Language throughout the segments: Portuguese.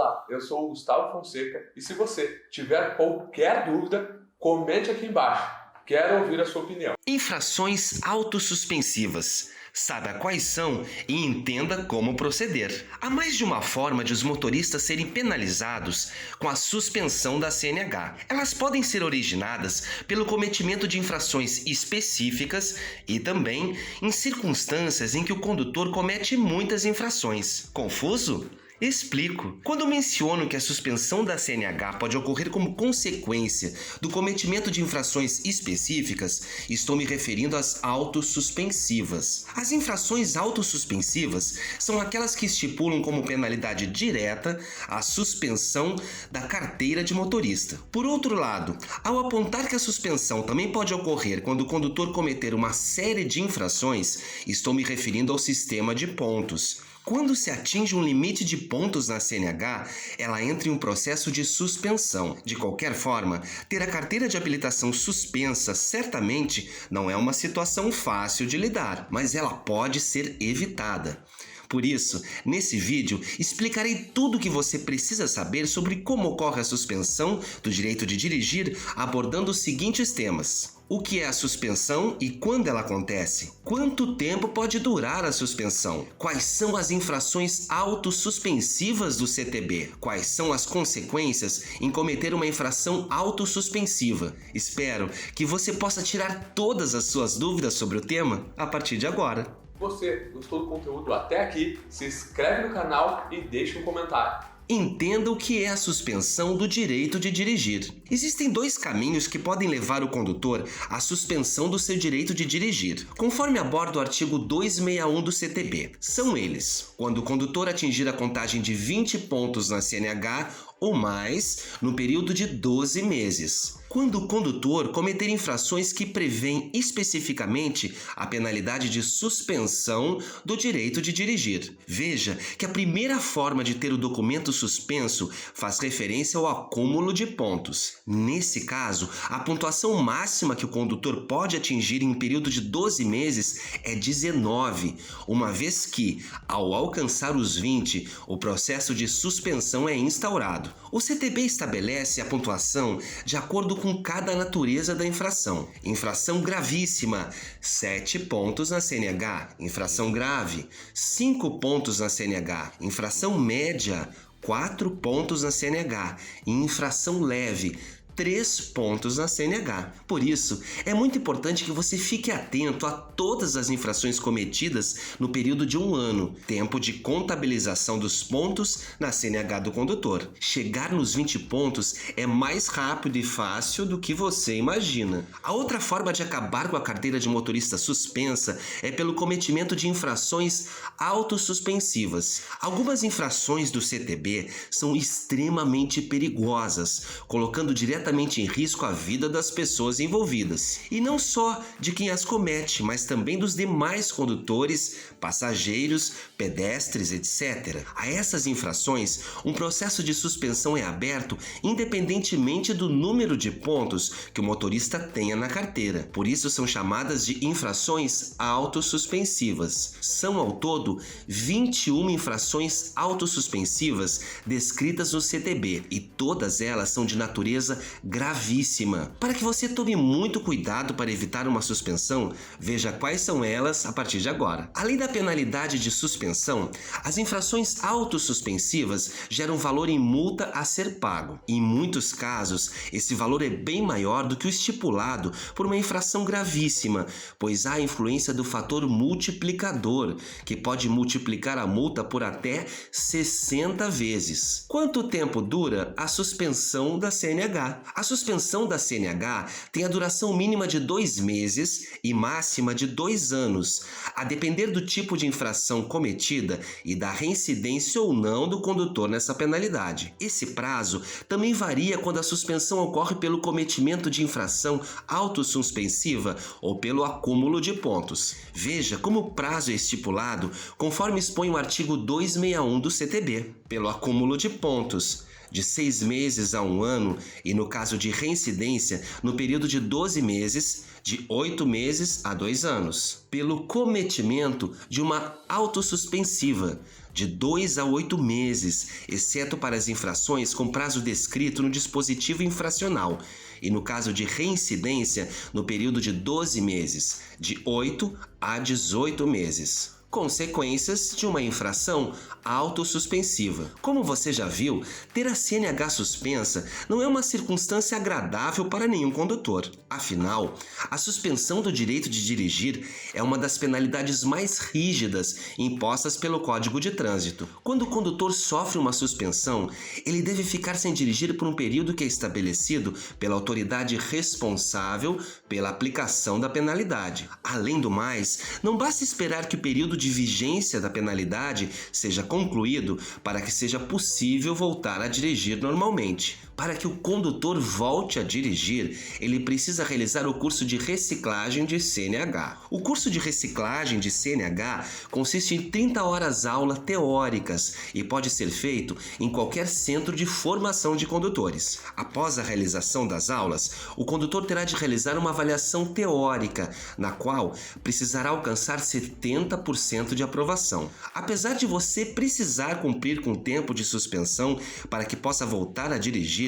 Olá, eu sou o Gustavo Fonseca e se você tiver qualquer dúvida, comente aqui embaixo. Quero ouvir a sua opinião. Infrações autossuspensivas. Saiba quais são e entenda como proceder. Há mais de uma forma de os motoristas serem penalizados com a suspensão da CNH. Elas podem ser originadas pelo cometimento de infrações específicas e também em circunstâncias em que o condutor comete muitas infrações. Confuso? Explico. Quando menciono que a suspensão da CNH pode ocorrer como consequência do cometimento de infrações específicas, estou me referindo às autossuspensivas. As infrações autossuspensivas são aquelas que estipulam como penalidade direta a suspensão da carteira de motorista. Por outro lado, ao apontar que a suspensão também pode ocorrer quando o condutor cometer uma série de infrações, estou me referindo ao sistema de pontos. Quando se atinge um limite de pontos na CNH, ela entra em um processo de suspensão. De qualquer forma, ter a carteira de habilitação suspensa certamente não é uma situação fácil de lidar, mas ela pode ser evitada. Por isso, nesse vídeo, explicarei tudo o que você precisa saber sobre como ocorre a suspensão do direito de dirigir, abordando os seguintes temas. O que é a suspensão e quando ela acontece? Quanto tempo pode durar a suspensão? Quais são as infrações autossuspensivas do CTB? Quais são as consequências em cometer uma infração autossuspensiva? Espero que você possa tirar todas as suas dúvidas sobre o tema a partir de agora. Se você gostou do conteúdo até aqui, se inscreve no canal e deixa um comentário. Entenda o que é a suspensão do direito de dirigir. Existem dois caminhos que podem levar o condutor à suspensão do seu direito de dirigir, conforme aborda o artigo 261 do CTB. São eles: quando o condutor atingir a contagem de 20 pontos na CNH ou mais no período de 12 meses. Quando o condutor cometer infrações que prevêem especificamente a penalidade de suspensão do direito de dirigir. Veja que a primeira forma de ter o documento suspenso faz referência ao acúmulo de pontos. Nesse caso, a pontuação máxima que o condutor pode atingir em um período de 12 meses é 19, uma vez que, ao alcançar os 20, o processo de suspensão é instaurado. O CTB estabelece a pontuação de acordo com cada natureza da infração. Infração gravíssima, 7 pontos na CNH. Infração grave, 5 pontos na CNH. Infração média, 4 pontos na CNH. E infração leve, 3 pontos na CNH. Por isso, é muito importante que você fique atento a todas as infrações cometidas no período de 1 ano, tempo de contabilização dos pontos na CNH do condutor. Chegar nos 20 pontos é mais rápido e fácil do que você imagina. A outra forma de acabar com a carteira de motorista suspensa é pelo cometimento de infrações autossuspensivas. Algumas infrações do CTB são extremamente perigosas, colocando diretamente em risco a vida das pessoas envolvidas. E não só de quem as comete, mas também dos demais condutores, passageiros, pedestres, etc. A essas infrações, um processo de suspensão é aberto independentemente do número de pontos que o motorista tenha na carteira. Por isso são chamadas de infrações autossuspensivas. São ao todo 21 infrações autossuspensivas descritas no CTB e todas elas são de natureza gravíssima. Para que você tome muito cuidado para evitar uma suspensão, veja quais são elas a partir de agora. Além da penalidade de suspensão, as infrações autossuspensivas geram valor em multa a ser pago. Em muitos casos, esse valor é bem maior do que o estipulado por uma infração gravíssima, pois há a influência do fator multiplicador, que pode multiplicar a multa por até 60 vezes. Quanto tempo dura a suspensão da CNH? A suspensão da CNH tem a duração mínima de 2 meses e máxima de 2 anos, a depender do tipo de infração cometida e da reincidência ou não do condutor nessa penalidade. Esse prazo também varia quando a suspensão ocorre pelo cometimento de infração autossuspensiva ou pelo acúmulo de pontos. Veja como o prazo é estipulado conforme expõe o artigo 261 do CTB. pelo acúmulo de pontos, de 6 meses a 1 ano e, no caso de reincidência, no período de 12 meses, de 8 meses a 2 anos, pelo cometimento de uma autossuspensiva, de 2 a 8 meses, exceto para as infrações com prazo descrito no dispositivo infracional, e no caso de reincidência, no período de 12 meses, de 8 a 18 meses. Consequências de uma infração autossuspensiva. Como você já viu, ter a CNH suspensa não é uma circunstância agradável para nenhum condutor. Afinal, a suspensão do direito de dirigir é uma das penalidades mais rígidas impostas pelo Código de Trânsito. Quando o condutor sofre uma suspensão, ele deve ficar sem dirigir por um período que é estabelecido pela autoridade responsável pela aplicação da penalidade. Além do mais, não basta esperar que o período de vigência da penalidade seja concluído para que seja possível voltar a dirigir normalmente. Para que o condutor volte a dirigir, ele precisa realizar o curso de reciclagem de CNH. O curso de reciclagem de CNH consiste em 30 horas aula teóricas e pode ser feito em qualquer centro de formação de condutores. Após a realização das aulas, o condutor terá de realizar uma avaliação teórica, na qual precisará alcançar 70% de aprovação. Apesar de você precisar cumprir com o tempo de suspensão para que possa voltar a dirigir,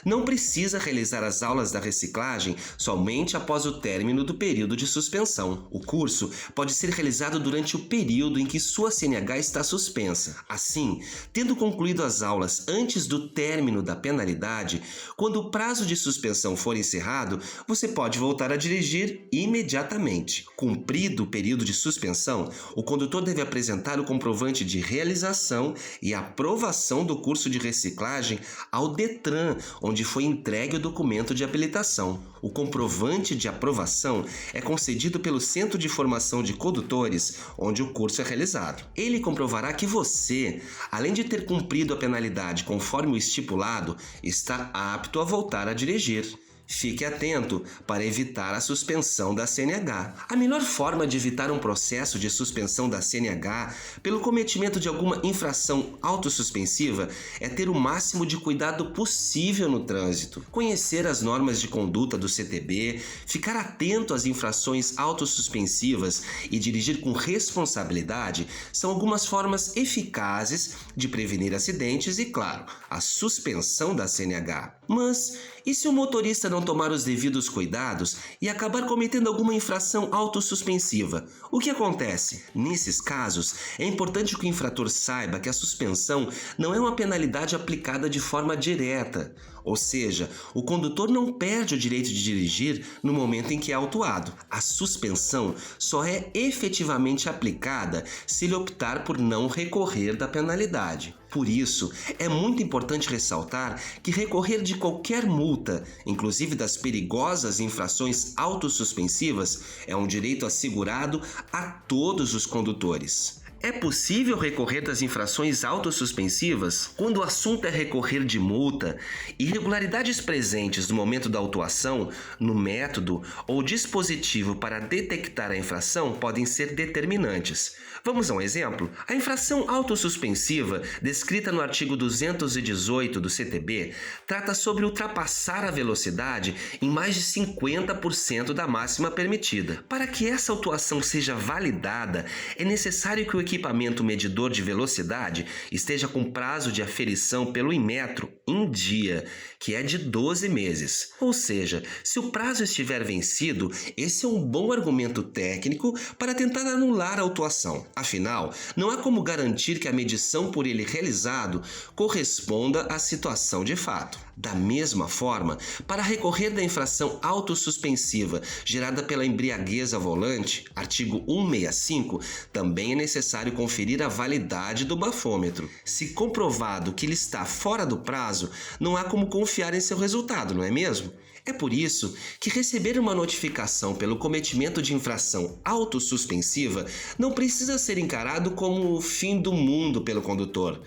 não precisa realizar as aulas da reciclagem somente após o término do período de suspensão. O curso pode ser realizado durante o período em que sua CNH está suspensa. Assim, tendo concluído as aulas antes do término da penalidade, quando o prazo de suspensão for encerrado, você pode voltar a dirigir imediatamente. Cumprido o período de suspensão, o condutor deve apresentar o comprovante de realização e aprovação do curso de reciclagem ao Detran, onde foi entregue o documento de habilitação. O comprovante de aprovação é concedido pelo Centro de Formação de Condutores, onde o curso é realizado. Ele comprovará que você, além de ter cumprido a penalidade conforme o estipulado, está apto a voltar a dirigir. Fique atento para evitar a suspensão da CNH. A melhor forma de evitar um processo de suspensão da CNH pelo cometimento de alguma infração autossuspensiva é ter o máximo de cuidado possível no trânsito. Conhecer as normas de conduta do CTB, ficar atento às infrações autossuspensivas e dirigir com responsabilidade são algumas formas eficazes de prevenir acidentes e, claro, a suspensão da CNH. Mas e se o motorista não tomar os devidos cuidados e acabar cometendo alguma infração autossuspensiva? O que acontece? Nesses casos, é importante que o infrator saiba que a suspensão não é uma penalidade aplicada de forma direta, ou seja, o condutor não perde o direito de dirigir no momento em que é autuado. A suspensão só é efetivamente aplicada se ele optar por não recorrer da penalidade. Por isso, é muito importante ressaltar que recorrer de qualquer multa, inclusive das perigosas infrações autossuspensivas, é um direito assegurado a todos os condutores. É possível recorrer das infrações autossuspensivas quando o assunto é recorrer de multa. Irregularidades presentes no momento da autuação, no método ou dispositivo para detectar a infração podem ser determinantes. Vamos a um exemplo? A infração autossuspensiva, descrita no artigo 218 do CTB, trata sobre ultrapassar a velocidade em mais de 50% da máxima permitida. Para que essa autuação seja validada, é necessário que o equipamento medidor de velocidade esteja com prazo de aferição pelo Inmetro em dia, que é de 12 meses. Ou seja, se o prazo estiver vencido, esse é um bom argumento técnico para tentar anular a autuação. Afinal, não há como garantir que a medição por ele realizado corresponda à situação de fato. Da mesma forma, para recorrer da infração autossuspensiva gerada pela embriaguez ao volante, artigo 165, também é necessário conferir a validade do bafômetro. Se comprovado que ele está fora do prazo, não há como confiar em seu resultado, não é mesmo? É por isso que receber uma notificação pelo cometimento de infração autossuspensiva não precisa ser encarado como o fim do mundo pelo condutor.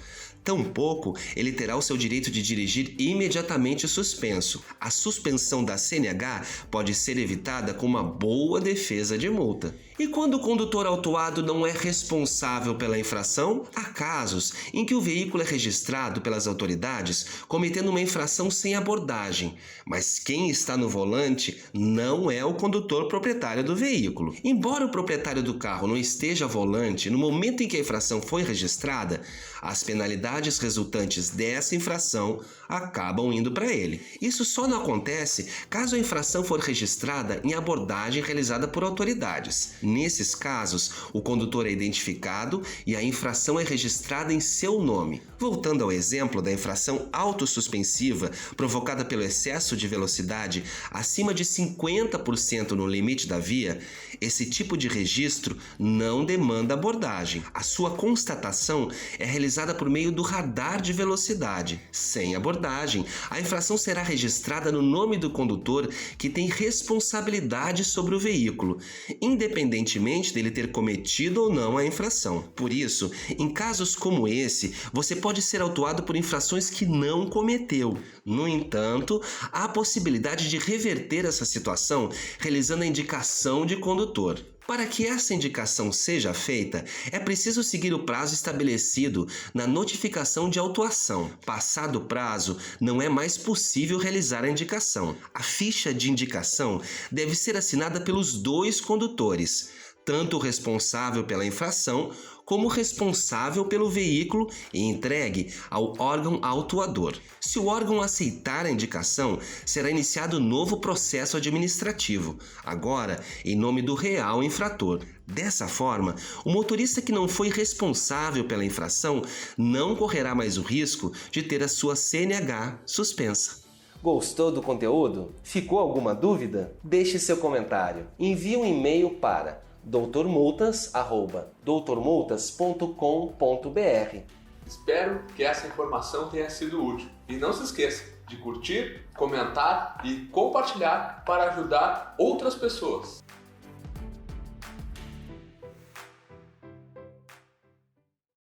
Tampouco ele terá o seu direito de dirigir imediatamente suspenso. A suspensão da CNH pode ser evitada com uma boa defesa de multa. E quando o condutor autuado não é responsável pela infração, há casos em que o veículo é registrado pelas autoridades cometendo uma infração sem abordagem, mas quem está no volante não é o condutor proprietário do veículo. Embora o proprietário do carro não esteja ao volante no momento em que a infração foi registrada, as penalidades resultantes dessa infração acabam indo para ele. Isso só não acontece caso a infração for registrada em abordagem realizada por autoridades. Nesses casos, o condutor é identificado e a infração é registrada em seu nome. Voltando ao exemplo da infração autossuspensiva provocada pelo excesso de velocidade acima de 50% no limite da via, esse tipo de registro não demanda abordagem. A sua constatação é realizada por meio do radar de velocidade. Sem abordagem, a infração será registrada no nome do condutor que tem responsabilidade sobre o veículo, independentemente dele ter cometido ou não a infração. Por isso, em casos como esse, você pode ser autuado por infrações que não cometeu. No entanto, há a possibilidade de reverter essa situação realizando a indicação de condutor. Para que essa indicação seja feita, é preciso seguir o prazo estabelecido na notificação de autuação. Passado o prazo, não é mais possível realizar a indicação. A ficha de indicação deve ser assinada pelos dois condutores, tanto o responsável pela infração como o responsável pelo veículo, e entregue ao órgão autuador. Se o órgão aceitar a indicação, será iniciado novo processo administrativo, agora em nome do real infrator. Dessa forma, o motorista que não foi responsável pela infração não correrá mais o risco de ter a sua CNH suspensa. Gostou do conteúdo? Ficou alguma dúvida? Deixe seu comentário. Envie um e-mail para doutormultas@doutormultas.com.br. Espero que essa informação tenha sido útil. E não se esqueça de curtir, comentar e compartilhar para ajudar outras pessoas.